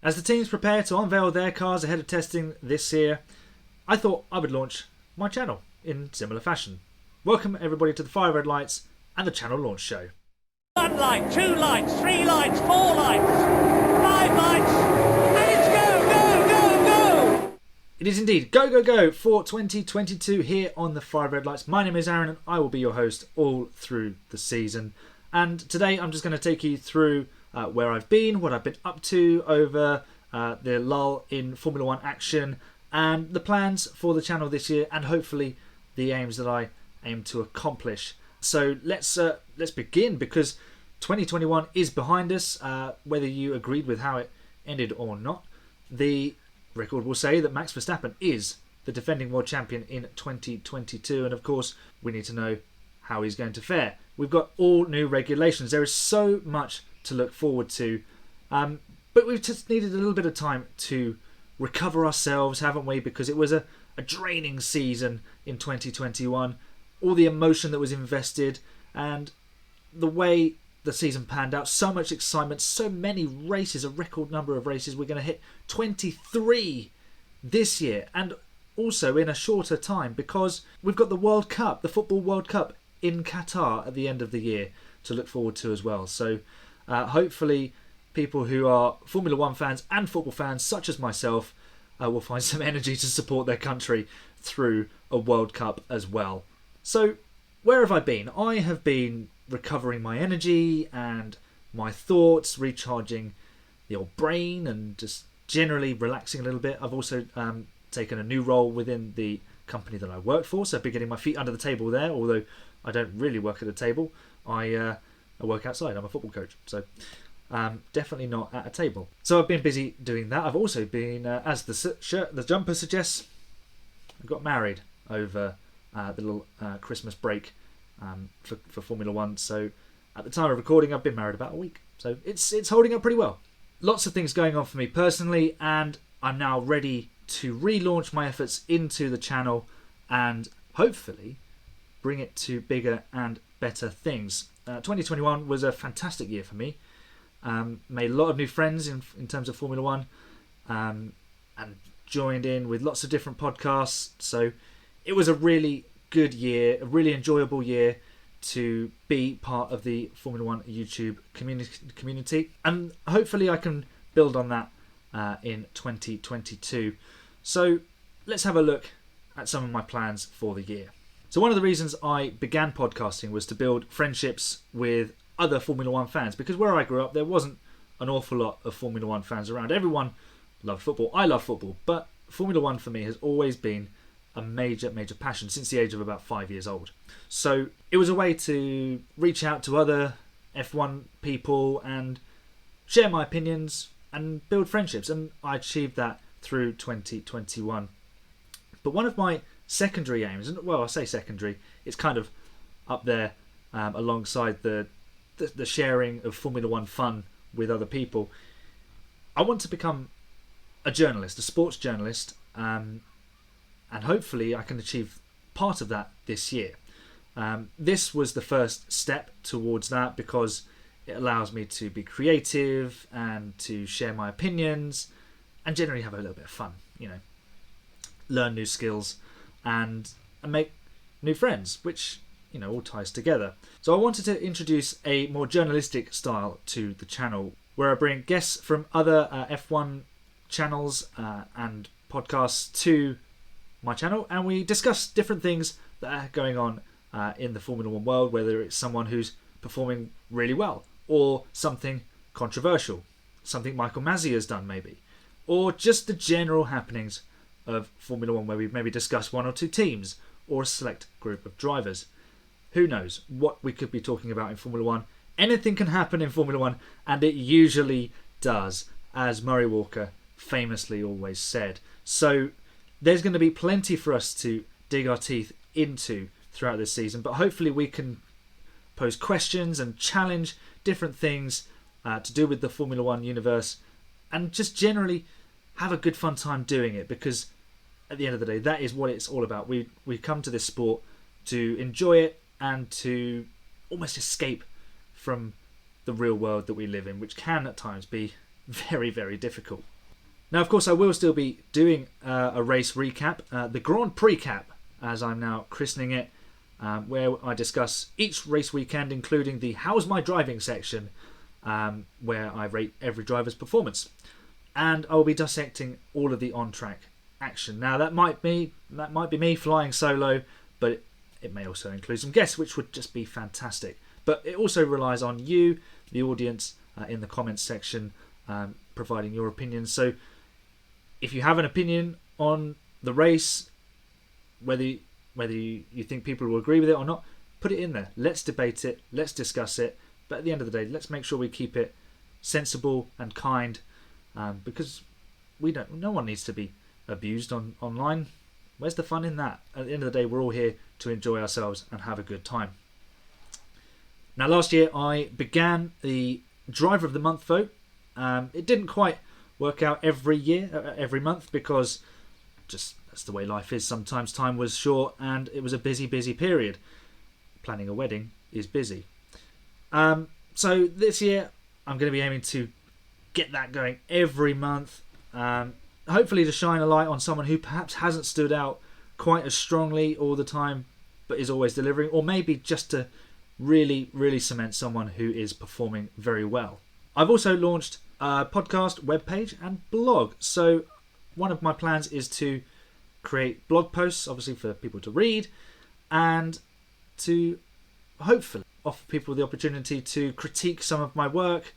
As the teams prepare to unveil their cars ahead of testing this year, I thought I would launch my channel in similar fashion. Welcome everybody to the 5 Red Lights and the channel launch show. 1 light, 2 lights, 3 lights, 4 lights, 5 lights, and it's go, go, go, go! It is indeed go, go, go for 2022 here on the 5 Red Lights. My name is Aaron and I will be your host all through the season. And today I'm just going to take you through where I've been, what I've been up to over the lull in Formula 1 action, and the plans for the channel this year, and hopefully the aims that I aim to accomplish. So let's begin, because 2021 is behind us. Whether you agreed with how it ended or not, the record will say that Max Verstappen is the defending world champion in 2022, and of course we need to know how he's going to fare. We've got all new regulations. There is so much to look forward to, but we've just needed a little bit of time to recover ourselves, haven't we? Because it was a draining season in 2021. All the emotion that was invested and the way the season panned out, so much excitement, so many races, a record number of races. We're going to hit 23 this year, and also in a shorter time, because we've got the World Cup, the Football World Cup in Qatar at the end of the year to look forward to as well. So hopefully people who are Formula 1 fans and football fans, such as myself, will find some energy to support their country through a World Cup as well. So where have I been? I have been recovering my energy and my thoughts, recharging the old brain and just generally relaxing a little bit. I've also taken a new role within the company that I work for, so I've been getting my feet under the table there, although I don't really work at a table. I work outside. I'm a football coach, so definitely not at a table. So I've been busy doing that. I've also been, as the jumper suggests, I got married over the little Christmas break for Formula 1. So at the time of recording, I've been married about a week. So it's holding up pretty well. Lots of things going on for me personally, and I'm now ready to relaunch my efforts into the channel and hopefully bring it to bigger and better things. 2021 was a fantastic year for me. Made a lot of new friends in terms of Formula 1, and joined in with lots of different podcasts. So it was a really good year, a really enjoyable year to be part of the Formula 1 YouTube community. And hopefully I can build on that in 2022. So let's have a look at some of my plans for the year. So one of the reasons I began podcasting was to build friendships with other Formula 1 fans, because where I grew up there wasn't an awful lot of Formula 1 fans around. Everyone loved football. I love football, but Formula 1 for me has always been a major passion since the age of about 5 years old. So it was a way to reach out to other F1 people and share my opinions and build friendships, and I achieved that through 2021. But one of my secondary aims, and well, I say secondary, it's kind of up there alongside the sharing of Formula 1 fun with other people. I want to become a journalist, a sports journalist, and hopefully I can achieve part of that this year. This was the first step towards that, because it allows me to be creative and to share my opinions and generally have a little bit of fun, learn new skills and make new friends, which all ties together. So I wanted to introduce a more journalistic style to the channel, where I bring guests from other F1 channels and podcasts to my channel, and we discuss different things that are going on in the Formula 1 world, whether it's someone who's performing really well, or something controversial, something Michael Masi has done maybe, or just the general happenings of Formula 1, where we maybe discuss one or two teams or a select group of drivers. Who knows what we could be talking about in Formula 1. Anything can happen in Formula 1, and it usually does, as Murray Walker famously always said. So there's going to be plenty for us to dig our teeth into throughout this season, but hopefully we can pose questions and challenge different things to do with the Formula 1 universe, and just generally have a good fun time doing it, because at the end of the day, that is what it's all about. We come to this sport to enjoy it and to almost escape from the real world that we live in, which can at times be very, very difficult. Now, of course, I will still be doing a race recap, the Grand Prix cap, as I'm now christening it, where I discuss each race weekend, including the How's My Driving section, where I rate every driver's performance. And I will be dissecting all of the on-track action. Now, that might be me flying solo, but it may also include some guests, which would just be fantastic. But it also relies on you, the audience, in the comments section, providing your opinions. So if you have an opinion on the race, whether you think people will agree with it or not, put it in there. Let's debate it. Let's discuss it. But at the end of the day, let's make sure we keep it sensible and kind, because no one needs to be abused online. Where's the fun in that? At the end of the day, we're all here to enjoy ourselves and have a good time. Now, last year I began the Driver of the Month vote. It didn't quite work out every month, because just that's the way life is. Sometimes time was short and it was a busy period. Planning a wedding is busy. So this year I'm going to be aiming to get that going every month. Hopefully to shine a light on someone who perhaps hasn't stood out quite as strongly all the time, but is always delivering, or maybe just to really cement someone who is performing very well. I've also launched a podcast, webpage and blog. So one of my plans is to create blog posts, obviously for people to read, and to hopefully offer people the opportunity to critique some of my work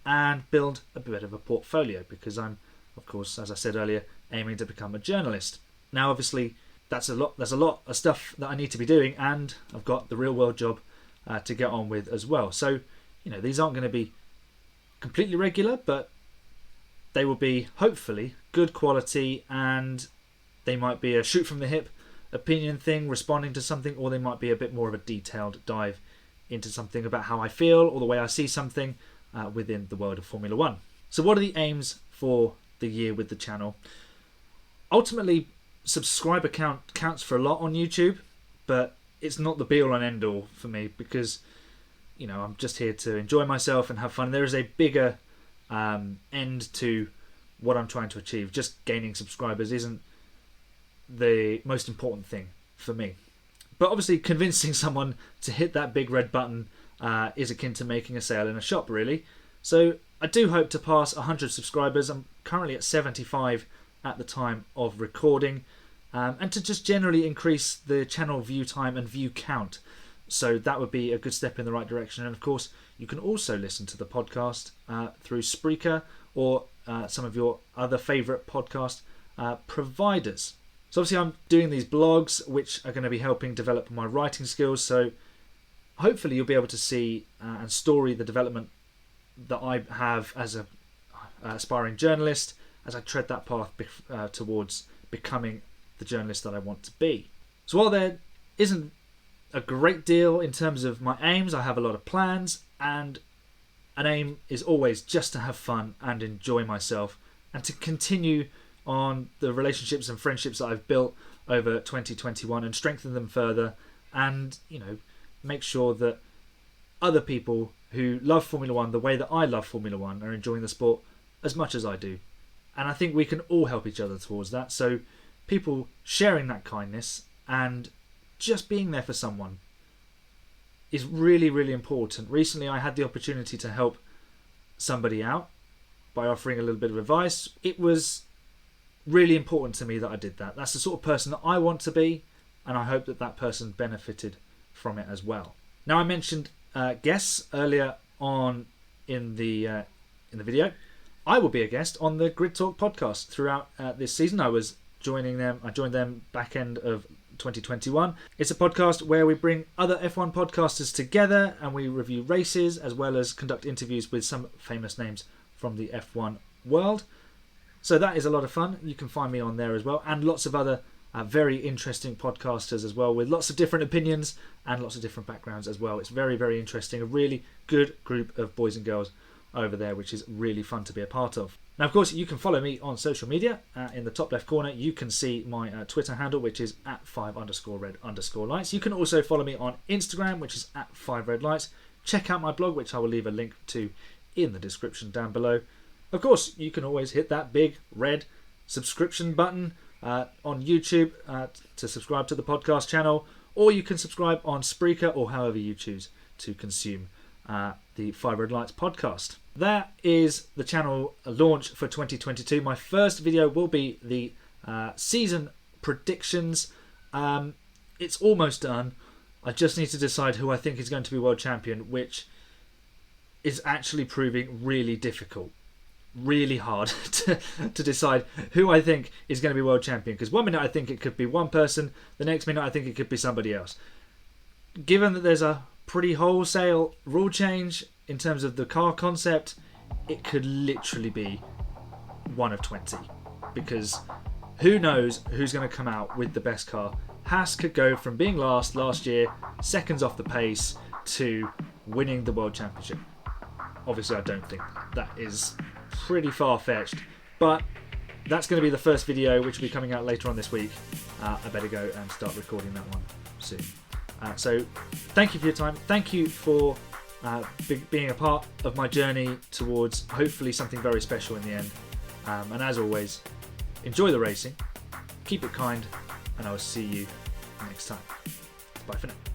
and build a bit of a portfolio, because I'm, of course, as I said earlier, aiming to become a journalist. Now, obviously, there's a lot of stuff that I need to be doing, and I've got the real world job to get on with as well. So, these aren't going to be completely regular, but they will be hopefully good quality, and they might be a shoot from the hip opinion thing, responding to something, or they might be a bit more of a detailed dive into something about how I feel or the way I see something within the world of Formula One. So what are the aims for the year with the channel? Ultimately, subscriber count counts for a lot on YouTube, but it's not the be all and end all for me, because I'm just here to enjoy myself and have fun. There is a bigger end to what I'm trying to achieve. Just gaining subscribers isn't the most important thing for me. But obviously convincing someone to hit that big red button is akin to making a sale in a shop, really. So I do hope to pass 100 subscribers. I'm currently at 75 at the time of recording, and to just generally increase the channel view time and view count. So that would be a good step in the right direction. And of course, you can also listen to the podcast through Spreaker or some of your other favourite podcast providers. So obviously I'm doing these blogs, which are going to be helping develop my writing skills. So hopefully you'll be able to see and story the development that I have as an aspiring journalist, as I tread that path towards becoming the journalist that I want to be. So while there isn't a great deal in terms of my aims, I have a lot of plans, and an aim is always just to have fun and enjoy myself, and to continue on the relationships and friendships that I've built over 2021 and strengthen them further, and make sure that other people who love Formula One the way that I love Formula One are enjoying the sport as much as I do. And I think we can all help each other towards that. So people sharing that kindness and just being there for someone is really important. Recently I had the opportunity to help somebody out by offering a little bit of advice. It was really important to me that I did that. That's the sort of person that I want to be, and I hope that that person benefited from it as well. Now, I mentioned guests earlier on in the video. I will be a guest on the Grid Talk podcast throughout this season. I joined them back end of 2021. It's a podcast where we bring other F1 podcasters together and we review races, as well as conduct interviews with some famous names from the F1 world. So that is a lot of fun. You can find me on there as well, and lots of other very interesting podcasters as well, with lots of different opinions and lots of different backgrounds as well. It's very interesting. A really good group of boys and girls over there, which is really fun to be a part of. Now, of course, you can follow me on social media. In the top left corner, you can see my Twitter handle, which is @5_red_lights. You can also follow me on Instagram, which is @5redlights. Check out my blog, which I will leave a link to in the description down below. Of course, you can always hit that big red subscription button on YouTube to subscribe to the podcast channel, or you can subscribe on Spreaker or however you choose to consume the Five Red Lights podcast. That is the channel launch for 2022. My first video will be the season predictions. It's almost done. I just need to decide who I think is going to be world champion, which is actually proving really difficult. Really hard to decide who I think is going to be world champion, because one minute I think it could be one person, the next minute I think it could be somebody else. Given that there's a pretty wholesale rule change in terms of the car concept, it could literally be one of 20, because who knows who's going to come out with the best car. Haas could go from being last year, seconds off the pace, to winning the world championship. Obviously I don't think that is pretty far-fetched, but that's going to be the first video, which will be coming out later on this week. I better go and start recording that one soon. So thank you for your time. Thank you for being a part of my journey towards hopefully something very special in the end. And as always, enjoy the racing, keep it kind, and I will see you next time. Bye for now.